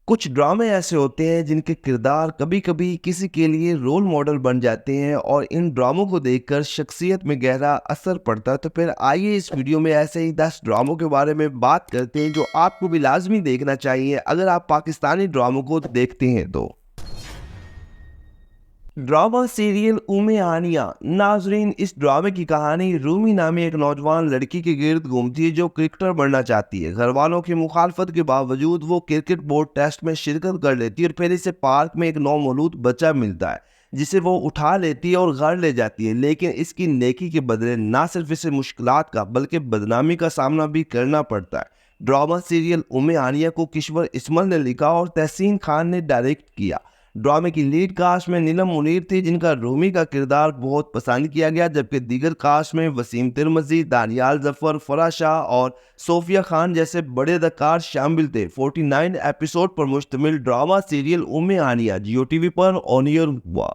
कुछ ड्रामे ऐसे होते हैं जिनके किरदार कभी-कभी किसी के लिए रोल मॉडल बन जाते हैं और इन ड्रामों को देखकर शख्सियत में गहरा असर पड़ता है। तो फिर आइए इस वीडियो में ऐसे ही 10 ड्रामों के बारे में बात करते हैं जो आपको भी लाजमी देखना चाहिए अगर आप पाकिस्तानी ड्रामों को देखते हैं तो। ड्रामा सीरियल उम्मे आनिया। नाजरीन, इस ड्रामे की कहानी रूमी नामी एक नौजवान लड़की के गिर्द घूमती है जो क्रिकेटर बनना चाहती है। घर वालों की मुखालफत के बावजूद वो क्रिकेट बोर्ड टेस्ट में शिरकत कर लेती है और फिर इसे पार्क में एक नौमौलूद बच्चा मिलता है जिसे वो उठा लेती है और घर ले जाती है। लेकिन इसकी नेकी के बदले ना सिर्फ इसे मुश्किलात का बल्कि बदनामी का सामना भी करना पड़ता है। ड्रामा सीरियल उम्मे आनिया को किश्वर इस्मल ने लिखा और तहसीन खान ने डायरेक्ट किया। ड्रामे की लीड कास्ट में नीलम मुनीर थी जिनका रूमी का किरदार बहुत पसंद किया गया, जबकि दीगर कास्ट में वसीम तिरमजी, दानियाल जफर, फराह शाह और सोफिया खान जैसे बड़े अदाकार शामिल थे। 49 एपिसोड पर मुश्तमिल ड्रामा सीरियल उम्मे आनिया जियो टीवी पर ऑन एयर हुआ।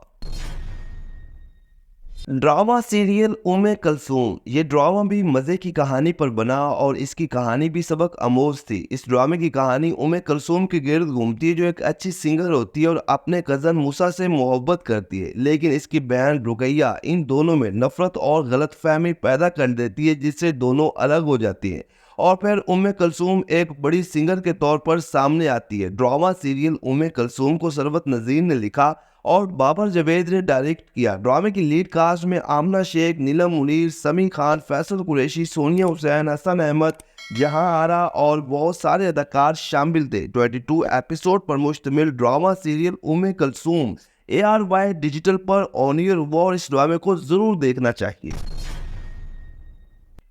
ड्रामा सीरियल उम्मे कलसूम। ये ड्रामा भी मज़े की कहानी पर बना और इसकी कहानी भी सबक आमोज थी। इस ड्रामे की कहानी उम्मे कलसूम के गिर्द घूमती है जो एक अच्छी सिंगर होती है और अपने कज़न मूसा से मोहब्बत करती है, लेकिन इसकी बहन रुकैया इन दोनों में नफरत और गलतफहमी पैदा कर देती है जिससे दोनों अलग हो जाती हैं और फिर उम्मे कलसूम एक बड़ी सिंगर के तौर पर सामने आती है। ड्रामा सीरियल उम्मे कलसूम को सरवत नज़ीर ने लिखा और बाबर जावेद ने डायरेक्ट किया। ड्रामे की लीड कास्ट में आमना शेख, नीलम मुनीर, समी खान, फैसल कुरैशी, सोनिया हुसैन, हसन अहमद, जहां आरा और बहुत सारे अदाकार शामिल थे। 22 एपिसोड पर मुश्तमिल ड्रामा सीरियल उम्मे कलसूम ARY डिजिटल पर ऑन एयर हुआ और इस ड्रामे को जरूर देखना चाहिए।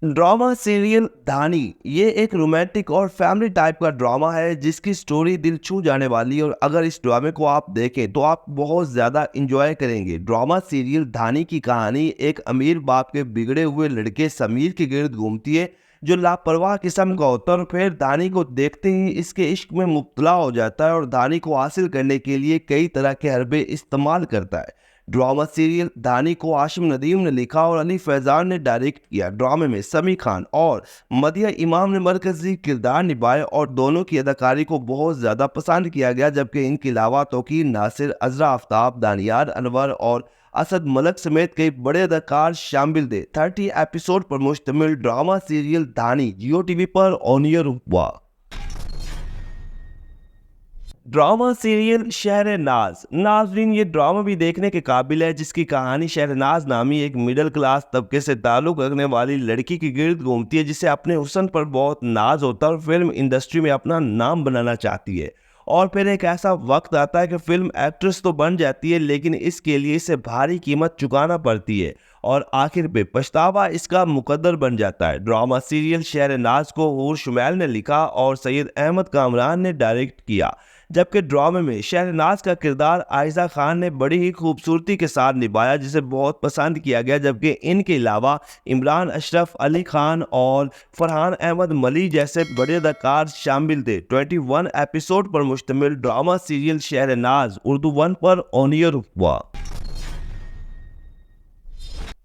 ड्रामा सीरियल धानी। ये एक रोमांटिक और फैमिली टाइप का ड्रामा है जिसकी स्टोरी दिल छू जाने वाली है और अगर इस ड्रामे को आप देखें तो आप बहुत ज़्यादा इंजॉय करेंगे। ड्रामा सीरियल धानी की कहानी एक अमीर बाप के बिगड़े हुए लड़के समीर के गिर्द घूमती है जो लापरवाह किस्म का होता है और फिर धानी को देखते ही इसके इश्क में मुब्तला हो जाता है और धानी को हासिल करने के लिए कई तरह के हरबे इस्तेमाल करता है। ड्रामा सीरियल धानी को आशिम नदीम ने लिखा और अली फैजान ने डायरेक्ट किया। ड्रामे में समी खान और मदिया इमाम ने मरकजी किरदार निभाए और दोनों की अदाकारी को बहुत ज़्यादा पसंद किया गया, जबकि इनके अलावा तौकीर नासिर, अजरा आफ्ताब, दानियार अनवर और असद मलक समेत कई बड़े अदाकार शामिल थे। 30 एपिसोड पर मुश्तमिल drama serial Dhaani Geo TV पर ऑन एयर हुआ। Drama serial Shehrnaz. नाजरीन, ये ड्रामा भी देखने के काबिल है जिसकी कहानी शहरनाज नामी एक मिडिल क्लास तबके से ताल्लुक़ रखने वाली लड़की के गिर्द घूमती है जिसे अपने हुस्न पर बहुत नाज होता है और फिल्म इंडस्ट्री में अपना नाम बनाना चाहती है। और फिर एक ऐसा वक्त आता है कि फिल्म एक्ट्रेस तो बन जाती है लेकिन इसके लिए इसे भारी कीमत चुकाना पड़ती है और आखिर पे पछतावा इसका मुकद्दर बन जाता है। ड्रामा सीरियल शहरनाज को हूर शुमैल ने लिखा और सैयद अहमद कामरान ने डायरेक्ट किया, जबकि ड्रामे में शहरनाज का किरदार आयशा खान ने बड़ी ही खूबसूरती के साथ निभाया जिसे बहुत पसंद किया गया, जबकि इनके अलावा इमरान अशरफ, अली खान और फरहान अहमद मली जैसे बड़े अदाकार शामिल थे। 21 एपिसोड पर मुश्तमिल ड्रामा सीरियल शहरनाज उर्दू 1 पर ऑन एयर हुआ।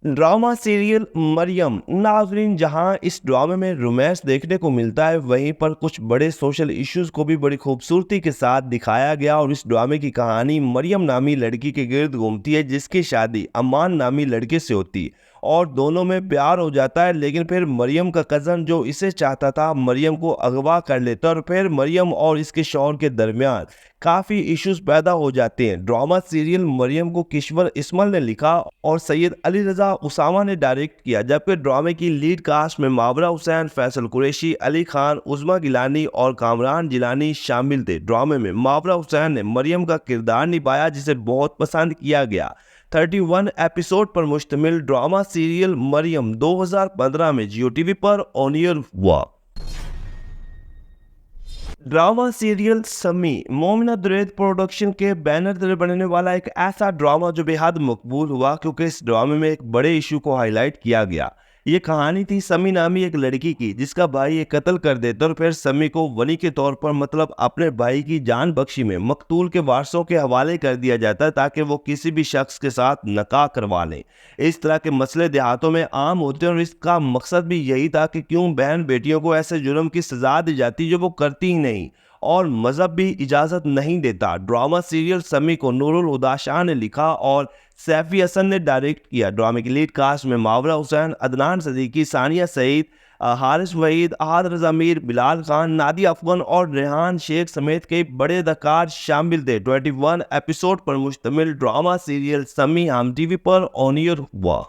Drama serial Maryam. नाजरीन, जहां इस ड्रामे में रोमांस देखने को मिलता है वहीं पर कुछ बड़े सोशल इश्यूज को भी बड़ी खूबसूरती के साथ दिखाया गया और इस ड्रामे की कहानी मरियम नामी लड़की के गिर्द घूमती है जिसकी शादी अमान नामी लड़के से होती है और दोनों में प्यार हो जाता है, लेकिन फिर मरियम का कज़न जो इसे चाहता था मरियम को अगवा कर लेता है और फिर मरियम और इसके शौहर के दरमियान काफ़ी इश्यूज पैदा हो जाते हैं। ड्रामा सीरियल मरियम को किश्वर इस्मल ने लिखा और सैयद अली रज़ा उसामा ने डायरेक्ट किया, जबकि ड्रामे की लीड कास्ट में मावरा हुसैन, फैसल कुरैशी, अली खान, उज़मा गिलानी और कामरान जिलानी शामिल थे। ड्रामे में मावरा हुसैन ने मरियम का किरदार निभाया जिसे बहुत पसंद किया गया। 31 एपिसोड पर मुश्तमिल ड्रामा सीरियल मरियम 2015 में जियो टीवी पर ऑन एयर हुआ। ड्रामा सीरियल समी। मोमिना दुरैद प्रोडक्शन के बैनर तले बनने वाला एक ऐसा ड्रामा जो बेहद मकबूल हुआ क्योंकि इस ड्रामे में एक बड़े इशू को हाईलाइट किया गया। ये कहानी थी समी नामी एक लड़की की जिसका भाई ये कत्ल कर देता और फिर समी को वली के तौर पर मतलब अपने भाई की जान बख्शी में मकतूल के वारसों के हवाले कर दिया जाता है ताकि वो किसी भी शख्स के साथ निकाह करवा लें। इस तरह के मसले देहातों में आम होते हैं और इसका मकसद भी यही था कि क्यों बहन बेटियों को ऐसे जुर्म की सजा दी जाती जो वो करती ही नहीं और मजहब भी इजाज़त नहीं देता। ड्रामा सीरियल समी को नूरुल हुदा शाह ने लिखा और सैफी हसन ने डायरेक्ट किया। ड्रामे की लीड कास्ट में मावरा हुसैन, अदनान सदीकी, सानिया सईद, हारिस वहीद, अहाद रज़ा मीर, बिलाल खान, नादिया अफगन और रेहान शेख समेत कई बड़े अदाकार शामिल थे। 21 एपिसोड पर मुश्तमिल ड्रामा सीरियल समी हम टीवी पर ऑन एयर हुआ।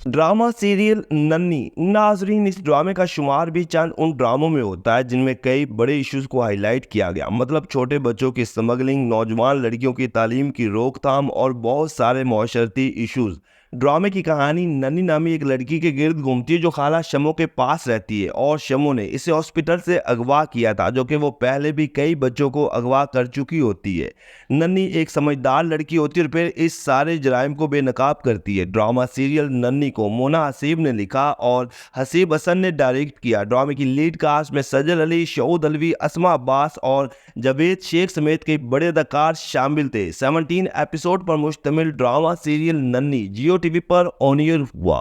ड्रामा सीरियल नन्ही नाजरीन, इस ड्रामे का शुमार भी चंद उन ड्रामों में होता है जिनमें कई बड़े इश्यूज को हाईलाइट किया गया। मतलब छोटे बच्चों की स्मगलिंग, नौजवान लड़कियों की तालीम की रोकथाम और बहुत सारे माशरती इश्यूज। ड्रामे की कहानी नन्ही नामी एक लड़की के गिर्द घूमती है जो खाला शमो के पास रहती है और शमो ने इसे हॉस्पिटल से अगवा किया था, जो कि वो पहले भी कई बच्चों को अगवा कर चुकी होती है। नन्ही एक समझदार लड़की होती है और फिर इस सारे जराइम को बेनकाब करती है। ड्रामा सीरियल नन्ही को मोना हसीब ने लिखा और हसीब हसन ने डायरेक्ट किया। ड्रामे की लीड कास्ट में सजल अली, शऊद अलवी, अस्मा अब्बास और जावेद शेख समेत कई बड़े अदाकार शामिल थे। 17 एपिसोड पर मुश्तमिल ड्रामा सीरियल नन्ही जियो टीवी पर ऑन एयर हुआ।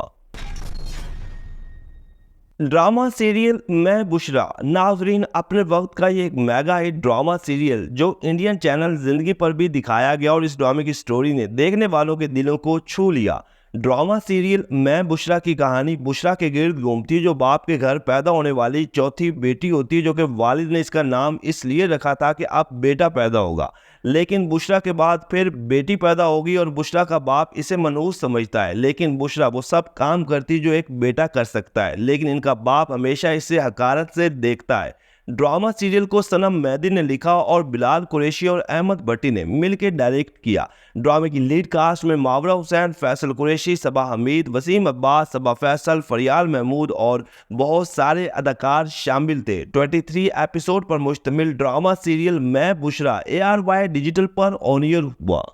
ड्रामा सीरियल मैं बुशरा नाजरीन, अपने वक्त का ये एक मेगा हिट ड्रामा सीरियल जो इंडियन चैनल जिंदगी पर भी दिखाया गया और इस ड्रामे की स्टोरी ने देखने वालों के दिलों को छू लिया। ड्रामा सीरियल मैं बुशरा की कहानी बुशरा के गिर्द घूमती है जो बाप के घर पैदा होने वाली चौथी बेटी होती है, जो कि वालिद ने इसका नाम इसलिए रखा था कि अब बेटा पैदा होगा। लेकिन बुशरा के बाद फिर बेटी पैदा होगी और बुशरा का बाप इसे मनहूस समझता है, लेकिन बुशरा वो सब काम करती जो एक बेटा कर सकता है, लेकिन इनका बाप हमेशा इसे हकारत से देखता है। ड्रामा सीरियल को सनम मेहदी ने लिखा और बिलाल कुरैशी और अहमद भट्टी ने मिलकर डायरेक्ट किया। ड्रामे की लीड कास्ट में मावरा हुसैन, फैसल कुरैशी, सबा हमीद, वसीम अब्बास, सबा फैसल, फरियाल महमूद और बहुत सारे अदाकार शामिल थे। 23 एपिसोड पर मुश्तमिल ड्रामा सीरियल मैं बुशरा ARY डिजिटल पर ऑन एयर हुआ।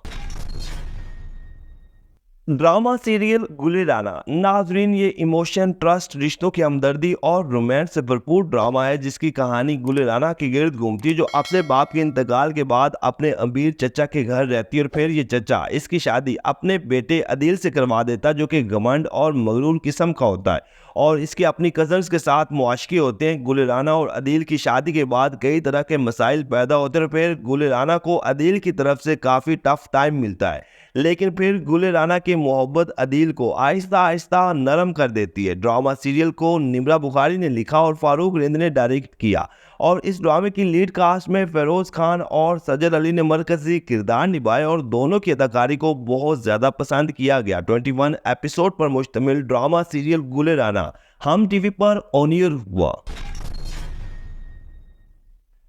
ड्रामा सीरियल गुले राना नाजरीन, ये इमोशन, ट्रस्ट, रिश्तों की हमदर्दी और रोमांस से भरपूर ड्रामा है जिसकी कहानी गुले राना के गिर्द घूमती है जो अपने बाप के इंतकाल के बाद अपने अमीर चचा के घर रहती है और फिर ये चचा इसकी शादी अपने बेटे अदील से करवा देता जो कि घमंड और मगरूर किस्म का होता है और इसके अपनी कजन्स के साथ मुआशके होते हैं। गुले राना और अदील की शादी के बाद कई तरह के मसाइल पैदा होते हैं और फिर गुले राना को अदील की तरफ से काफ़ी टफ टाइम मिलता है, लेकिन फिर गुले राना की मोहब्बत अदील को आहिस्ता आहिस्ता नरम कर देती है। ड्रामा सीरियल को निम्रा बुखारी ने लिखा और फारूक रिंद ने डायरेक्ट किया और इस ड्रामे की लीड कास्ट में फेरोज खान और सजल अली ने मरकजी किरदार निभाए और दोनों की अदाकारी को बहुत ज़्यादा पसंद किया गया। 21 एपिसोड पर मुश्तमिल ड्रामा सीरियल गुले राना हम टीवी पर ऑन एयर हुआ।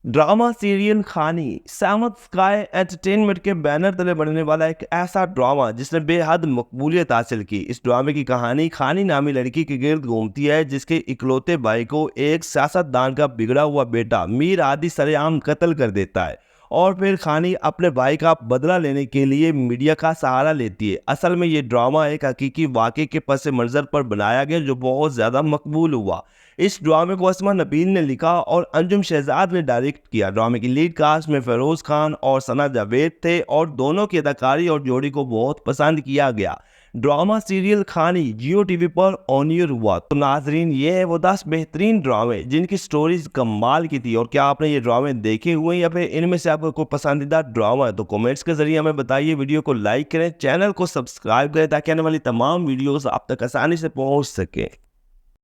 ड्रामा सीरियल खानी सेवंथ स्काई एंटरटेनमेंट के बैनर तले बनने वाला एक ऐसा ड्रामा जिसने बेहद मकबूलियत हासिल की। इस ड्रामे की कहानी खानी नामी लड़की के गिर्द घूमती है जिसके इकलौते भाई को एक सियासतदान का बिगड़ा हुआ बेटा मीर आदि सरेआम कत्ल कर देता है और फिर खानी अपने भाई का बदला लेने के लिए मीडिया का सहारा लेती है। असल में ये ड्रामा एक हकीकी वाक़े के पस मंज़र पर बनाया गया जो बहुत ज़्यादा मकबूल हुआ। इस ड्रामे को असमा नबील ने लिखा और अंजुम शहजाद ने डायरेक्ट किया। ड्रामे की लीड कास्ट में फेरोज खान और सना जावेद थे और दोनों की अदाकारी और जोड़ी को बहुत पसंद किया गया। ड्रामा सीरियल खानी जियो टीवी पर ऑन एयर हुआ। तो नाजरीन, ये है वो 10 बेहतरीन ड्रामे जिनकी स्टोरीज कमाल की थी। और क्या आपने ये ड्रामे देखे हुए हैं या फिर इनमें से आपका कोई पसंदीदा ड्रामा है तो कमेंट्स के जरिए हमें बताइए। वीडियो को लाइक करें, चैनल को सब्सक्राइब करें ताकि आने वाली तमाम वीडियोस आप तक आसानी से पहुंच सकें।